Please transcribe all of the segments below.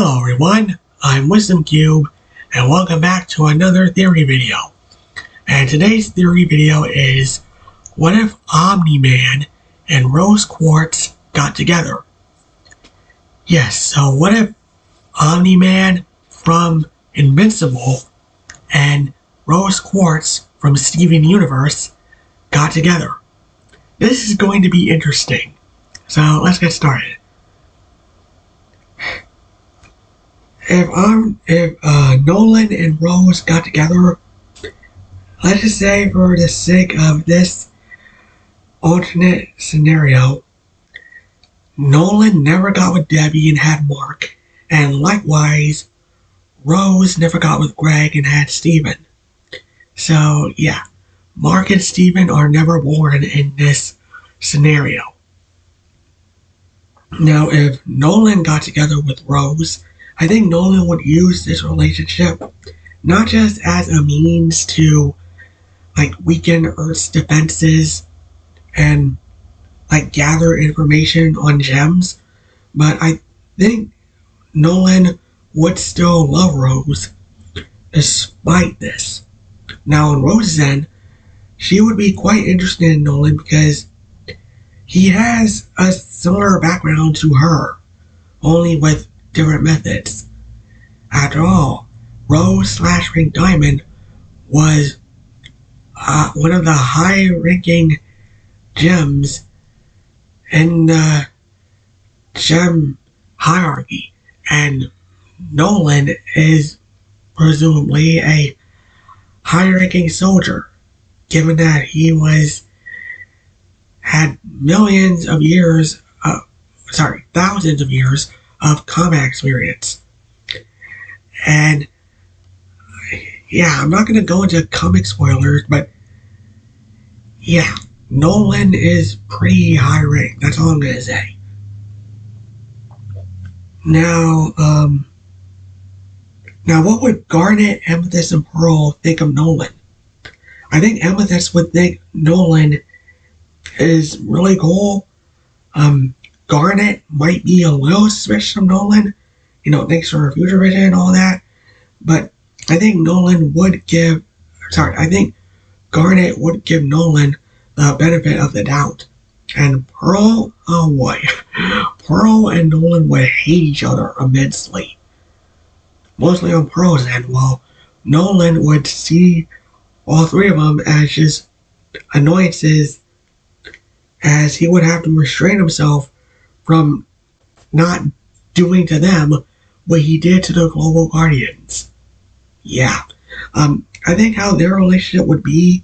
Hello everyone, I'm Wisdom Cube, and welcome back to another theory video. And today's theory video is, what if Omni-Man and Rose Quartz got together? Yes, so what if Omni-Man from Invincible and Rose Quartz from Steven Universe got together? This is going to be interesting, so let's get started. If Nolan and Rose got together, let's just say for the sake of this alternate scenario, Nolan never got with Debbie and had Mark, and likewise, Rose never got with Greg and had Steven. So yeah, Mark and Steven are never born in this scenario. Now if Nolan got together with Rose, I think Nolan would use this relationship not just as a means to weaken Earth's defenses and gather information on gems, but I think Nolan would still love Rose despite this. Now on Rose's end, she would be quite interested in Nolan because he has a similar background to her, only with different methods. After all, Rose / Ring Diamond was one of the high-ranking gems in the gem hierarchy, and Nolan is presumably a high-ranking soldier, given that he had thousands of years of combat experience. And yeah, I'm not going to go into comic spoilers, but yeah, Nolan is pretty high rank. That's all I'm going to say. Now what would Garnet, Amethyst, and Pearl think of Nolan? I think Amethyst would think Nolan is really cool. Garnet might be a little suspicious of Nolan, thanks for her future vision and all that, but I think Garnet would give Nolan the benefit of the doubt. And Pearl, oh boy, Pearl and Nolan would hate each other immensely. Mostly on Pearl's end, while Nolan would see all three of them as just annoyances, as he would have to restrain himself from not doing to them what he did to the Global Guardians. Yeah. I think how their relationship would be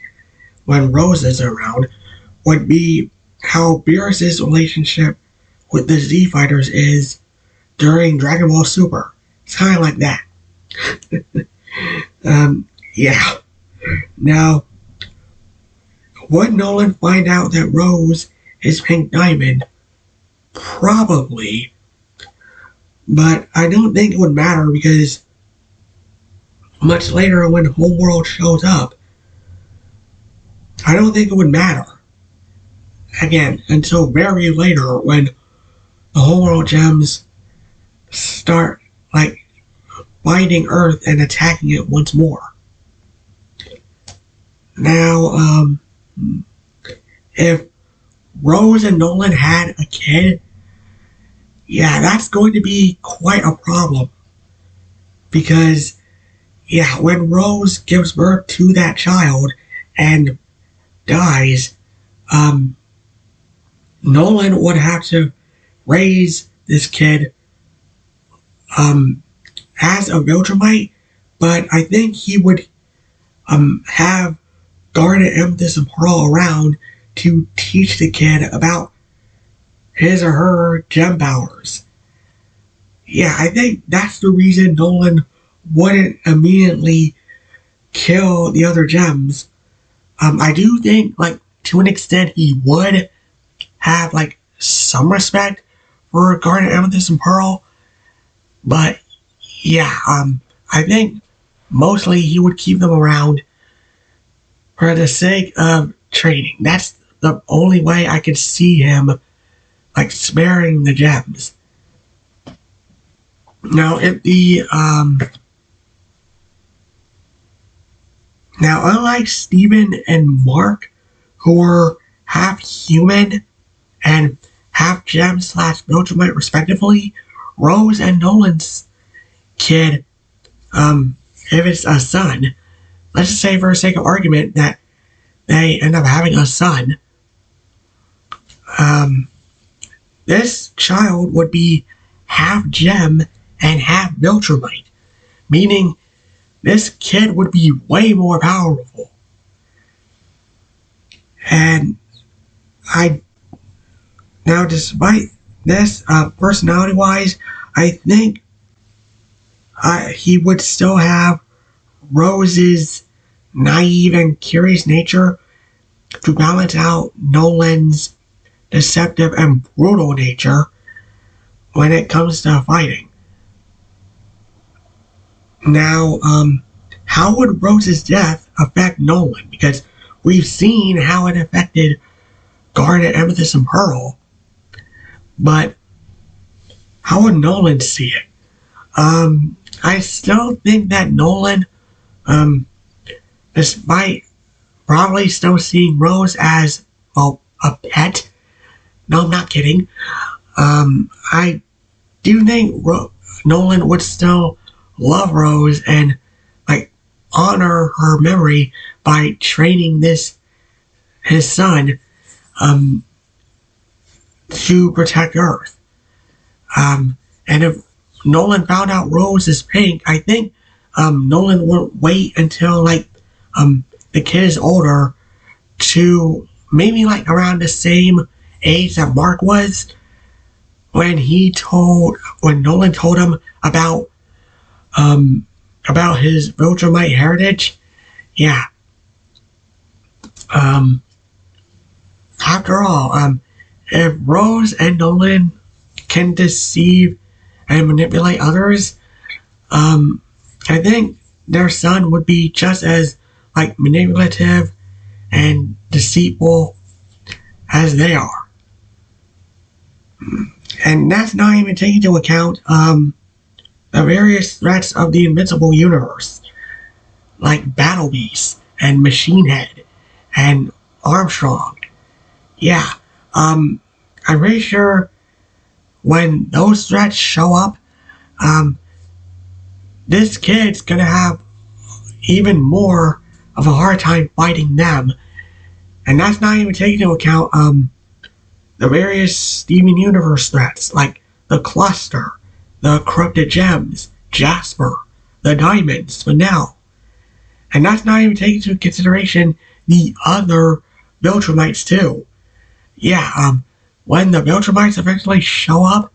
when Rose is around would be how Beerus's relationship with the Z Fighters is during Dragon Ball Super. It's kind of like that. Yeah. Now, would Nolan find out that Rose is Pink Diamond? Probably. But I don't think it would matter because much later when Homeworld shows up, I don't think it would matter. Again, until very later when the Homeworld gems start finding Earth and attacking it once more. Now, if Rose and Nolan had a kid, yeah, that's going to be quite a problem. Because, yeah, when Rose gives birth to that child and dies, Nolan would have to raise this kid as a Viltrimite, but I think he would have Garnet, Amethyst, and Pearl around to teach the kid about his or her gem powers. Yeah, I think that's the reason Nolan wouldn't immediately kill the other gems. I do think, to an extent, he would have, some respect for Garnet, Amethyst, and Pearl. But, yeah, I think mostly he would keep them around for the sake of training. That's the only way I could see him, sparing the gems. Now, if the now unlike Steven and Mark, who were half human and half gem slash Viltrimite respectively, Rose and Nolan's kid, if it's a son, let's just say for the sake of argument that they end up having a son, this child would be half gem and half Viltrumite, meaning this kid would be way more powerful. And now despite this, personality-wise, I think he would still have Rose's naive and curious nature to balance out Nolan's deceptive and brutal nature when it comes to fighting. Now, how would Rose's death affect Nolan? Because we've seen how it affected Garnet, Amethyst, and Pearl, but how would Nolan see it? I still think that Nolan, despite probably still seeing Rose as, well, a pet. No, I'm not kidding. I do think Nolan would still love Rose and, like, honor her memory by training his son, to protect Earth. And if Nolan found out Rose is pink, I think, Nolan wouldn't wait until, like, the kid is older to maybe, like, around the same age that Mark was when Nolan told him about his Viltrumite heritage. Yeah. After all, if Rose and Nolan can deceive and manipulate others, I think their son would be just as, like, manipulative and deceitful as they are. And that's not even taking into account the various threats of the Invincible Universe, like Battle Beast and Machine Head and Armstrong. Yeah, I'm pretty sure when those threats show up, this kid's gonna have even more of a hard time fighting them. And that's not even taking into account the various Steven Universe threats, like the Cluster, the Corrupted Gems, Jasper, the Diamonds, Spinel. And that's not even taking into consideration the other Viltrumites too. Yeah, when the Viltrumites eventually show up,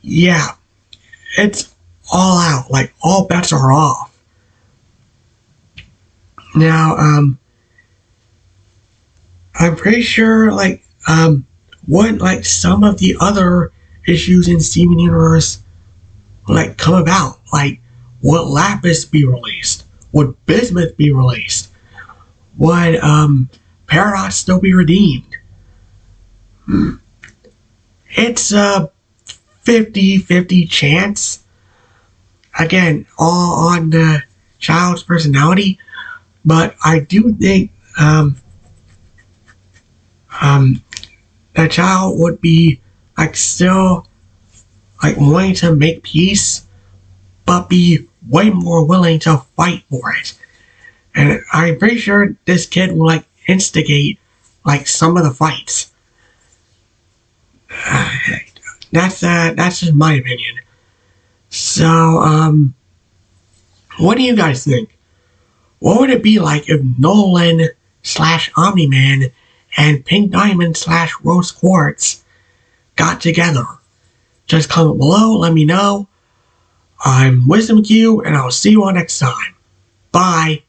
yeah, it's all out, like all bets are off. Now, I'm pretty sure, like, would, like, some of the other issues in Steven Universe, like, come about? Like, would Lapis be released? Would Bismuth be released? Would, Paradox still be redeemed? It's a 50-50 chance. Again, all on the child's personality. But I do think the child would be, like, still, like, wanting to make peace, but be way more willing to fight for it. And I'm pretty sure this kid will, like, instigate, like, some of the fights. That's just my opinion. So, what do you guys think? What would it be like if Nolan / Omni-Man and Pink Diamond / Rose Quartz got together? Just comment below, let me know. I'm Wisdom Q, and I'll see you all next time. Bye.